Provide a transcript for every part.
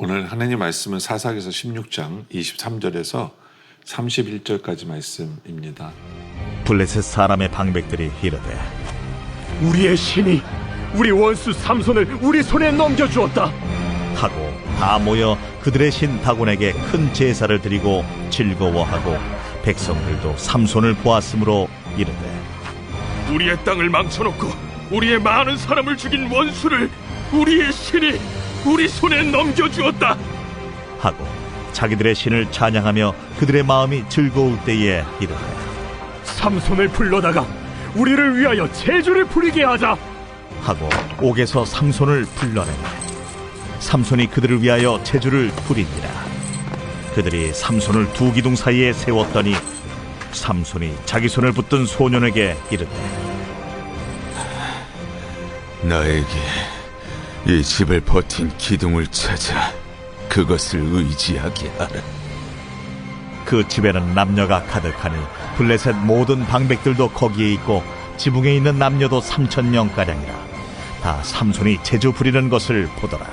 오늘 하나님 말씀은 사사기서 16장 23절에서 31절까지 말씀입니다. 블레셋 사람의 방백들이 이르되 우리의 신이 우리 원수 삼손을 우리 손에 넘겨주었다. 하고 다 모여 그들의 신 다곤에게 큰 제사를 드리고 즐거워하고 백성들도 삼손을 보았으므로 이르되 우리의 땅을 망쳐놓고 우리의 많은 사람을 죽인 원수를 우리의 신이 우리 손에 넘겨주었다 하고 자기들의 신을 찬양하며 그들의 마음이 즐거울 때에 이르되 삼손을 불러다가 우리를 위하여 제주를 부리게 하자 하고 옥에서 삼손을 불러내매 삼손이 그들을 위하여 제주를 부리니라. 그들이 삼손을 두 기둥 사이에 세웠더니 삼손이 자기 손을 붙든 소년에게 이르되 나에게 이 집을 버틴 기둥을 찾아 그것을 의지하게 하라. 그 집에는 남녀가 가득하니 블레셋 모든 방백들도 거기에 있고 지붕에 있는 남녀도 3,000명가량이라. 다 삼손이 제주 부리는 것을 보더라.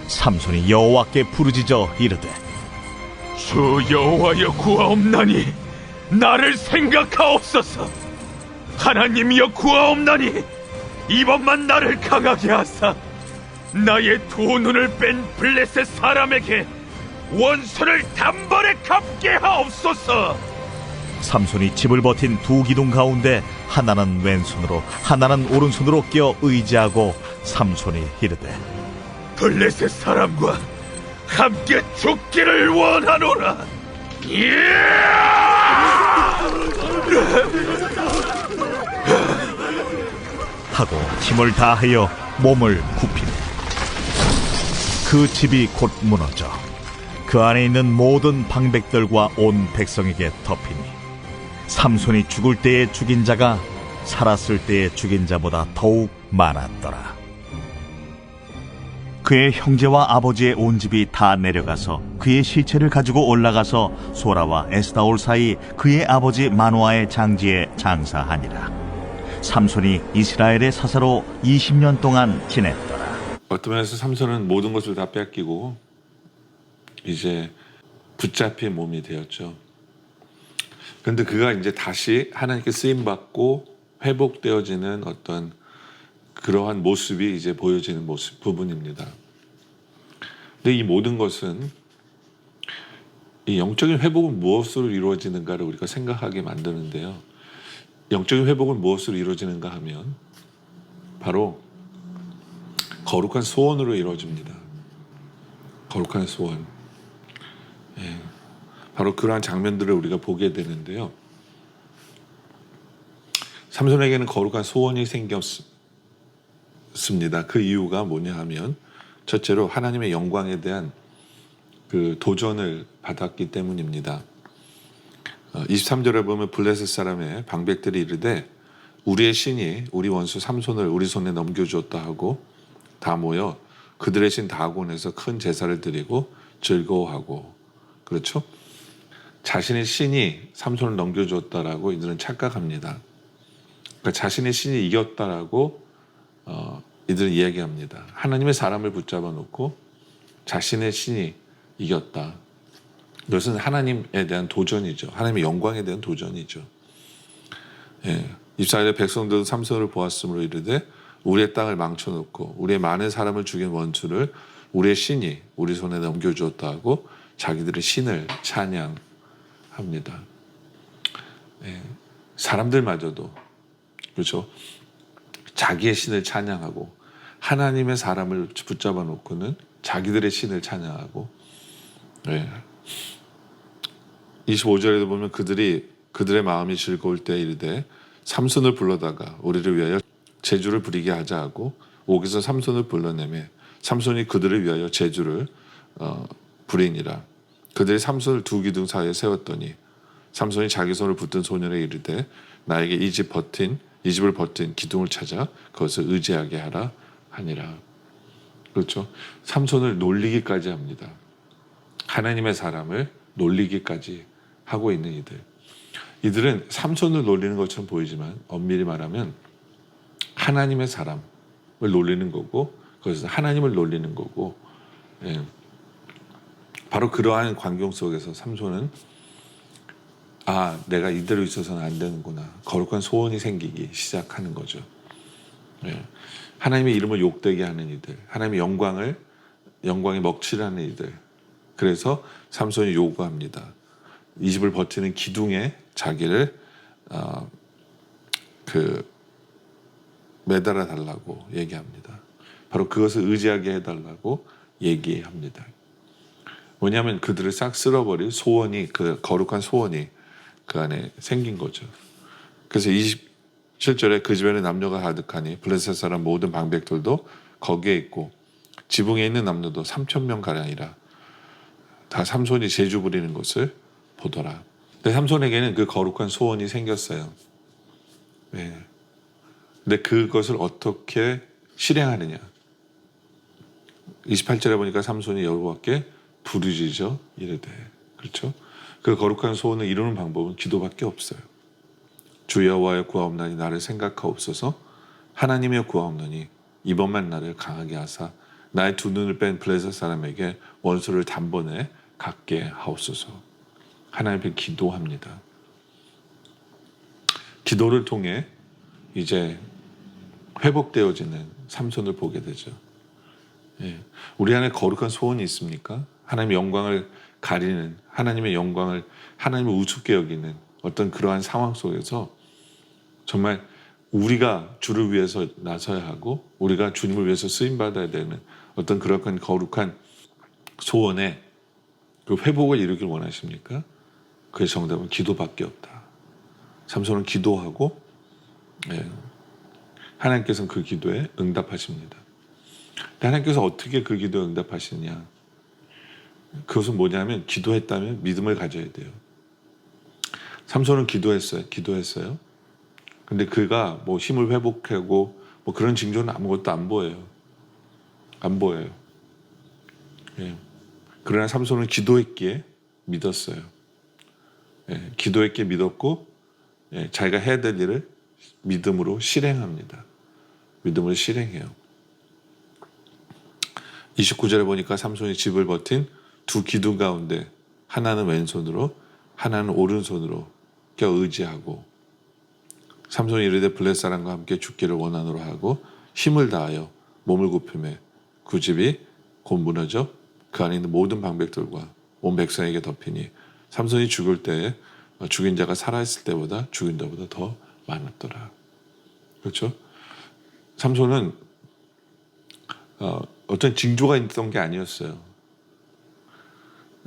삼손이 여호와께 부르짖어 이르되 주 여호와여 구하옵나니 나를 생각하옵소서. 하나님이여 구하옵나니 이번만 나를 강하게 하사 나의 두 눈을 뺀 블레셋 사람에게 원수를 단번에 갚게 하옵소서. 삼손이 집을 버틴 두 기둥 가운데 하나는 왼손으로 하나는 오른손으로 끼어 의지하고 삼손이 이르되 블레셋 사람과 함께 죽기를 원하노라. 하고 힘을 다하여 몸을 굽히며 그 집이 곧 무너져 그 안에 있는 모든 방백들과 온 백성에게 덮이니 삼손이 죽을 때에 죽인 자가 살았을 때에 죽인 자보다 더욱 많았더라. 그의 형제와 아버지의 온 집이 다 내려가서 그의 시체를 가지고 올라가서 소라와 에스다올 사이 그의 아버지 마노아의 장지에 장사하니라. 삼손이 이스라엘의 사사로 20년 동안 지냈더라. 어떤 면에서 삼손은 모든 것을 다 뺏기고 이제 붙잡힌 몸이 되었죠. 그런데 그가 이제 다시 하나님께 쓰임받고 회복되어지는 어떤 그러한 모습이 이제 보여지는 부분입니다. 근데 이 모든 것은 이 영적인 회복은 무엇으로 이루어지는가를 우리가 생각하게 만드는데요. 영적인 회복은 무엇으로 이루어지는가 하면 바로 거룩한 소원으로 이루어집니다. 거룩한 소원. 예, 바로 그러한 장면들을 우리가 보게 되는데요. 삼손에게는 거룩한 소원이 생겼습니다. 그 이유가 뭐냐 하면 첫째로 하나님의 영광에 대한 그 도전을 받았기 때문입니다. 23절에 보면 블레셋 사람의 방백들이 이르되 우리의 신이 우리 원수 삼손을 우리 손에 넘겨주었다 하고 다 모여 그들의 신 다곤에서 큰 제사를 드리고 즐거워하고, 그렇죠? 자신의 신이 삼손을 넘겨주었다라고 이들은 착각합니다. 그러니까 자신의 신이 이겼다라고 이들은 이야기합니다. 하나님의 사람을 붙잡아 놓고 자신의 신이 이겼다. 이것은 하나님에 대한 도전이죠. 하나님의 영광에 대한 도전이죠. 예. 이스라엘의 백성들도 삼손을 보았으므로 이르되 우리의 땅을 망쳐놓고 우리의 많은 사람을 죽인 원수를 우리의 신이 우리 손에 넘겨주었다 하고 자기들의 신을 찬양합니다. 예. 사람들마저도 그렇죠. 자기의 신을 찬양하고 하나님의 사람을 붙잡아 놓고는 자기들의 신을 찬양하고, 네. 25절에도 보면 그들의 마음이 즐거울 때 이르되 삼손을 불러다가 우리를 위하여 제주를 부리게 하자 하고 옥에서 삼손을 불러내매 삼손이 그들을 위하여 제주를 부리니라. 그들이 삼손을 두 기둥 사이에 세웠더니 삼손이 자기 손을 붙든 소년에게 이르되 나에게 이 집을 버틴 기둥을 찾아 그것을 의지하게 하라 하니라. 그렇죠. 삼손을 놀리기까지 합니다. 하나님의 사람을 놀리기까지 하고 있는 이들은 삼손을 놀리는 것처럼 보이지만 엄밀히 말하면 하나님의 사람을 놀리는 거고 그것은 하나님을 놀리는 거고, 예. 바로 그러한 광경 속에서 삼손은 내가 이대로 있어서는 안 되는구나. 거룩한 소원이 생기기 시작하는 거죠. 예. 하나님의 이름을 욕되게 하는 이들, 하나님의 영광에 먹칠하는 이들. 그래서 삼손이 요구합니다. 이 집을 버티는 기둥에 자기를 매달아 달라고 얘기합니다. 바로 그것을 의지하게 해달라고 얘기합니다. 뭐냐면 그들을 싹 쓸어버릴 소원이, 그 거룩한 소원이 그 안에 생긴 거죠. 그래서 27절에 그 집에는 남녀가 가득하니 블레셋 사람 모든 방백들도 거기에 있고 지붕에 있는 남녀도 3,000명 가량이라. 다 삼손이 제주 부리는 것을 보더라. 근데 삼손에게는 그 거룩한 소원이 생겼어요. 네. 근데 그것을 어떻게 실행하느냐. 28절에 보니까 삼손이 여호와께 부르짖어 이르되. 그렇죠? 그 거룩한 소원을 이루는 방법은 기도밖에 없어요. 주 여호와여 구하옵나니 나를 생각하옵소서. 하나님여 구하옵나니 이번만 나를 강하게 하사 나의 두 눈을 뺀 블레셋 사람에게 원수를 단번에 갖게 하옵소서. 하나님 앞에 기도합니다. 기도를 통해 이제 회복되어지는 삼손을 보게 되죠. 예. 우리 안에 거룩한 소원이 있습니까? 하나님의 영광을 가리는, 하나님의 영광을, 하나님을 우습게 여기는 어떤 그러한 상황 속에서 정말 우리가 주를 위해서 나서야 하고 우리가 주님을 위해서 쓰임받아야 되는 어떤 그런 거룩한 소원에 그 회복을 이루길 원하십니까? 그의 정답은 기도밖에 없다. 삼손은 기도하고 하나님께서는 그 기도에 응답하십니다. 근데 하나님께서 어떻게 그 기도에 응답하시느냐? 그것은 뭐냐면 기도했다면 믿음을 가져야 돼요. 삼손은 기도했어요. 근데 그가 뭐 힘을 회복하고 뭐 그런 징조는 아무것도 안 보여요. 예. 그러나 삼손은 기도했기에 믿었어요. 예. 기도했기에 믿었고 자기가 해야 될 일을 믿음으로 실행합니다. 믿음으로 실행해요. 29절에 보니까 삼손이 집을 버틴 두 기둥 가운데 하나는 왼손으로 하나는 오른손으로 껴 의지하고 삼손이 이르되 블레셋 사람과 함께 죽기를 원하노라 하고 힘을 다하여 몸을 굽히매 그 집이 곧 무너져 그 안에 있는 모든 방백들과 온 백성에게 덮이니 삼손이 죽을 때에 죽인 자가 살아있을 때보다 죽인 자보다 더 많았더라. 그렇죠? 삼손은 어떤 징조가 있던 게 아니었어요.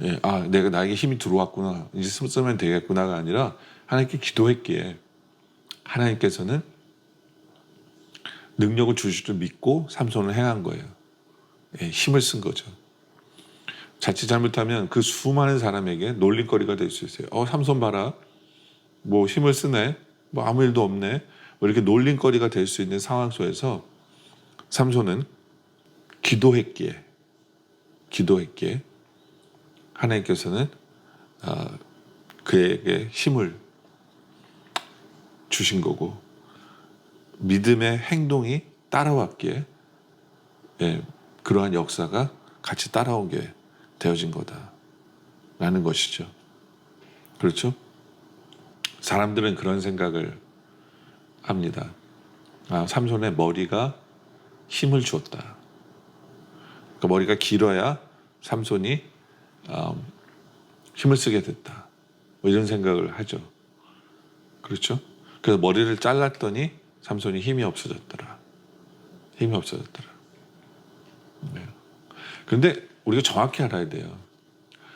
예, 내가 나에게 힘이 들어왔구나, 이제 쓰면 되겠구나가 아니라 하나님께 기도했기에 하나님께서는 능력을 주실 줄 믿고 삼손을 행한 거예요. 예, 힘을 쓴 거죠. 자칫 잘못하면 그 수많은 사람에게 놀림거리가 될 수 있어요. 삼손 봐라, 뭐 힘을 쓰네, 뭐 아무 일도 없네, 뭐 이렇게 놀림거리가 될 수 있는 상황 속에서 삼손은 기도했기에 하나님께서는 그에게 힘을 주신 거고 믿음의 행동이 따라왔기에 그러한 역사가 같이 따라오게 되어진 거다라는 것이죠. 그렇죠? 사람들은 그런 생각을 합니다. 삼손의 머리가 힘을 주었다. 그러니까 머리가 길어야 삼손이 힘을 쓰게 됐다. 뭐 이런 생각을 하죠. 그렇죠? 그래서 머리를 잘랐더니 삼손이 힘이 없어졌더라. 네. 그런데 우리가 정확히 알아야 돼요.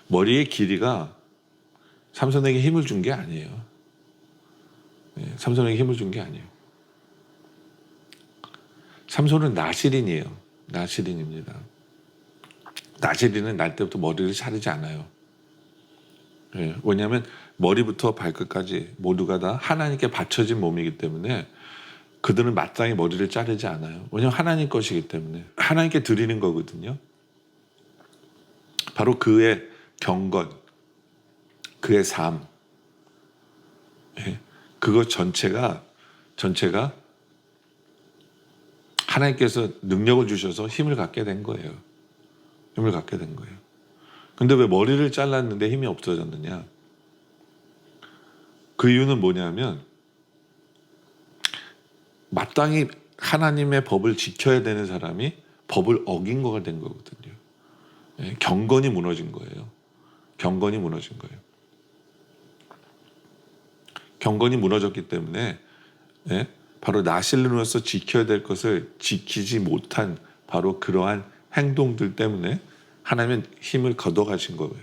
머리의 길이가 삼손에게 힘을 준 게 아니에요. 네, 삼손에게 힘을 준 게 아니에요. 삼손은 나실인이에요. 나실인입니다. 나실인은 날 때부터 머리를 자르지 않아요. 네, 왜냐하면 머리부터 발끝까지 모두가 다 하나님께 바쳐진 몸이기 때문에 그들은 마땅히 머리를 자르지 않아요. 왜냐하면 하나님 것이기 때문에 하나님께 드리는 거거든요. 바로 그의 경건, 그의 삶, 그것 전체가 하나님께서 능력을 주셔서 힘을 갖게 된 거예요. 근데 왜 머리를 잘랐는데 힘이 없어졌느냐? 그 이유는 뭐냐면 마땅히 하나님의 법을 지켜야 되는 사람이 법을 어긴 거가 된 거거든요. 예, 경건이 무너진 거예요. 경건이 무너진 거예요. 경건이 무너졌기 때문에 예, 바로 나실로서 지켜야 될 것을 지키지 못한 바로 그러한 행동들 때문에 하나님은 힘을 걷어가신 거예요.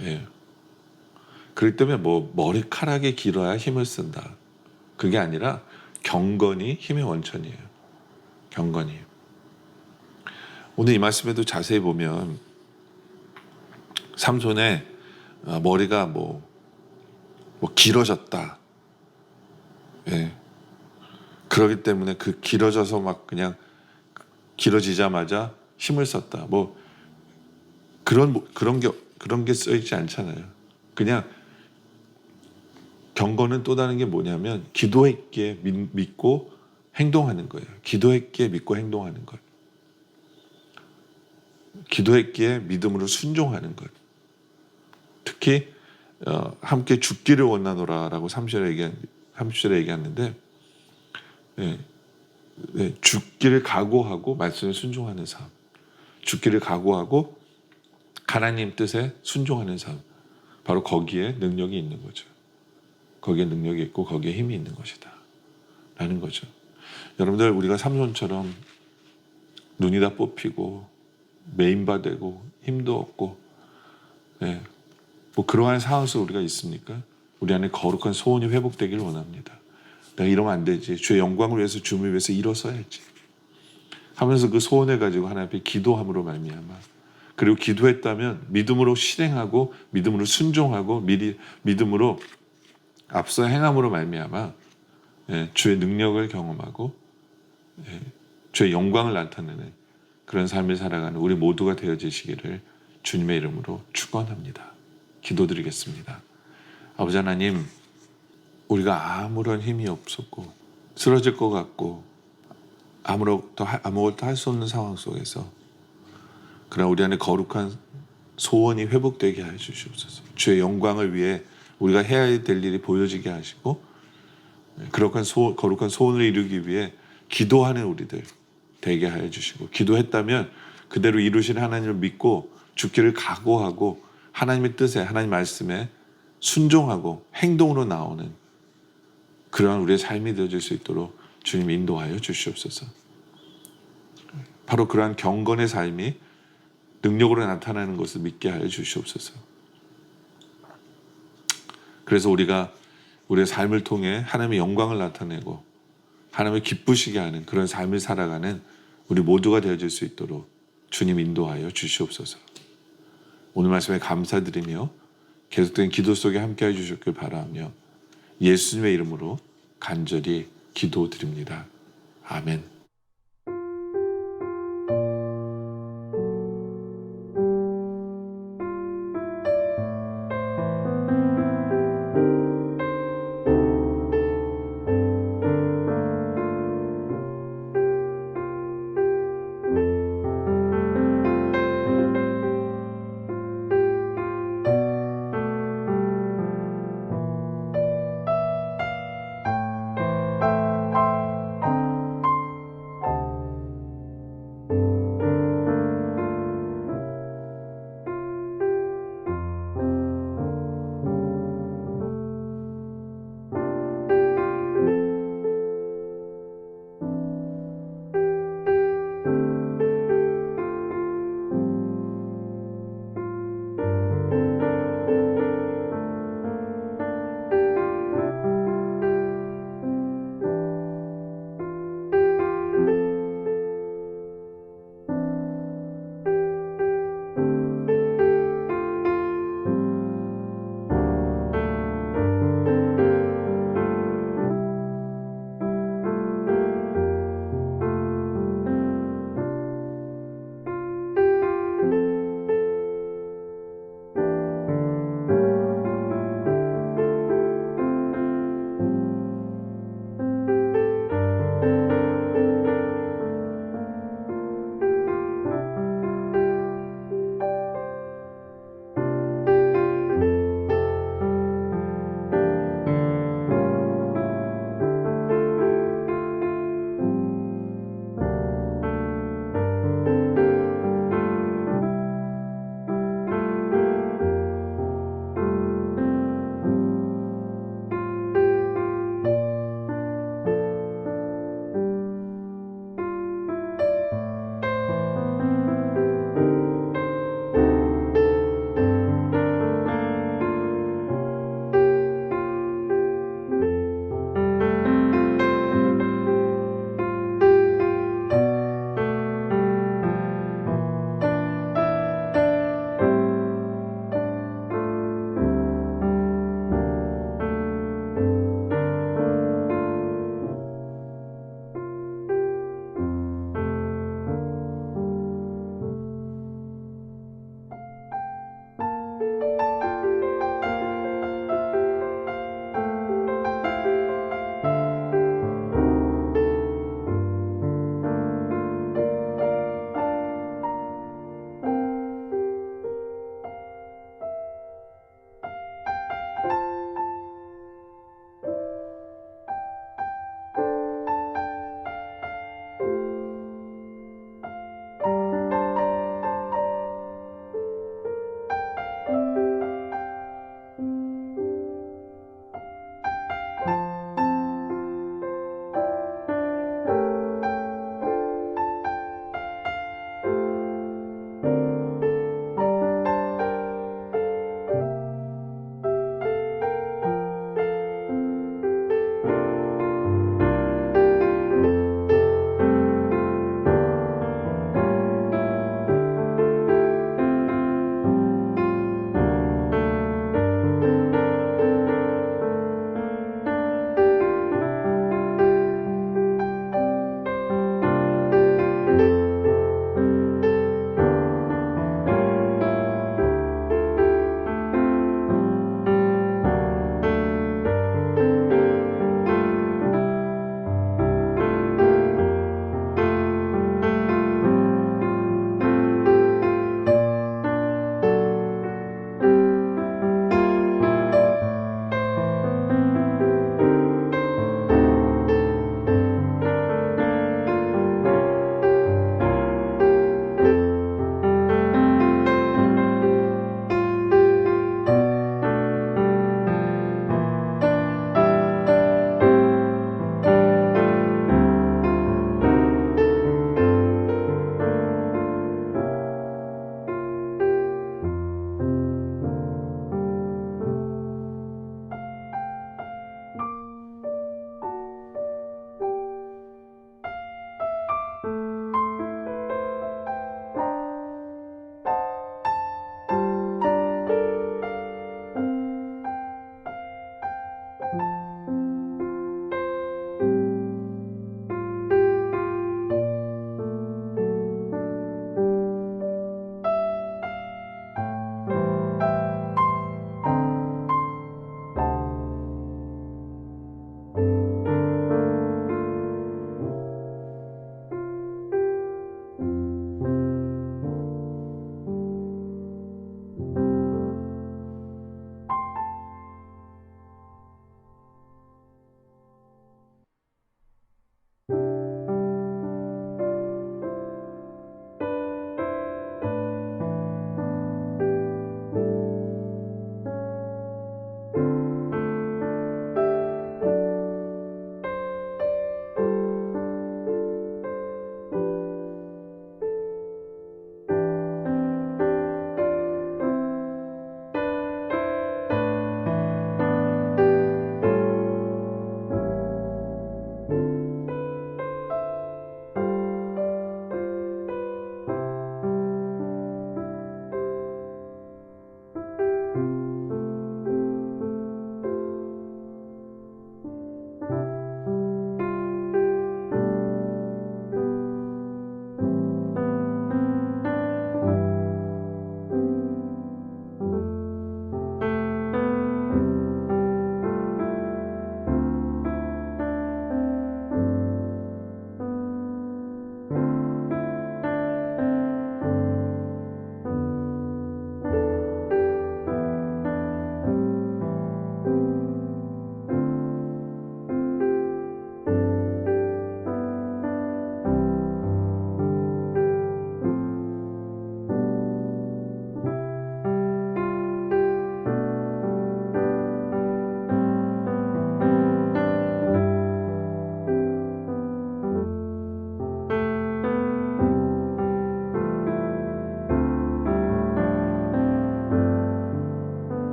예. 그렇기 때문에 뭐 머리카락이 길어야 힘을 쓴다. 그게 아니라 경건이 힘의 원천이에요. 경건이. 오늘 이 말씀에도 자세히 보면 삼손의 머리가 뭐 길어졌다. 예. 그러기 때문에 그 길어져서 막 그냥 길어지자마자 힘을 썼다. 뭐 그런 게 써 있지 않잖아요. 그냥 경건은 또 다른 게 뭐냐면 기도했기에 믿고 행동하는 거예요. 기도했기에 믿고 행동하는 것. 기도했기에 믿음으로 순종하는 것. 특히 함께 죽기를 원하노라라고 30절에 얘기하는데 죽기를 각오하고 말씀에 순종하는 삶. 죽기를 각오하고 하나님 뜻에 순종하는 삶. 바로 거기에 능력이 있는 거죠. 거기에 능력이 있고 거기에 힘이 있는 것이다. 라는 거죠. 여러분들 우리가 삼손처럼 눈이 다 뽑히고 메인바 되고 힘도 없고 뭐 그러한 상황 속에 우리가 있습니까? 우리 안에 거룩한 소원이 회복되기를 원합니다. 내가 이러면 안 되지. 주의 영광을 위해서 주님을 위해서 일어서야지. 하면서 그 소원을 가지고 하나님 앞에 기도함으로 말미암아 그리고 기도했다면 믿음으로 실행하고 믿음으로 순종하고 믿음으로 앞서 행함으로 말미암아 주의 능력을 경험하고 주의 영광을 나타내는 그런 삶을 살아가는 우리 모두가 되어지시기를 주님의 이름으로 축원합니다. 기도드리겠습니다. 아버지 하나님, 우리가 아무런 힘이 없었고 쓰러질 것 같고 아무것도 할 수 없는 상황 속에서 그러나 우리 안에 거룩한 소원이 회복되게 하여 주시옵소서. 주의 영광을 위해 우리가 해야 될 일이 보여지게 하시고 거룩한 소원을 이루기 위해 기도하는 우리들 되게 하여 주시고 기도했다면 그대로 이루신 하나님을 믿고 죽기를 각오하고 하나님의 뜻에 하나님 말씀에 순종하고 행동으로 나오는 그러한 우리의 삶이 되어질 수 있도록 주님 인도하여 주시옵소서. 바로 그러한 경건의 삶이 능력으로 나타나는 것을 믿게 하여 주시옵소서. 그래서 우리가 우리의 삶을 통해 하나님의 영광을 나타내고 하나님을 기쁘시게 하는 그런 삶을 살아가는 우리 모두가 되어질 수 있도록 주님 인도하여 주시옵소서. 오늘 말씀에 감사드리며 계속된 기도 속에 함께해 주셨길 바라며 예수님의 이름으로 간절히 기도드립니다. 아멘.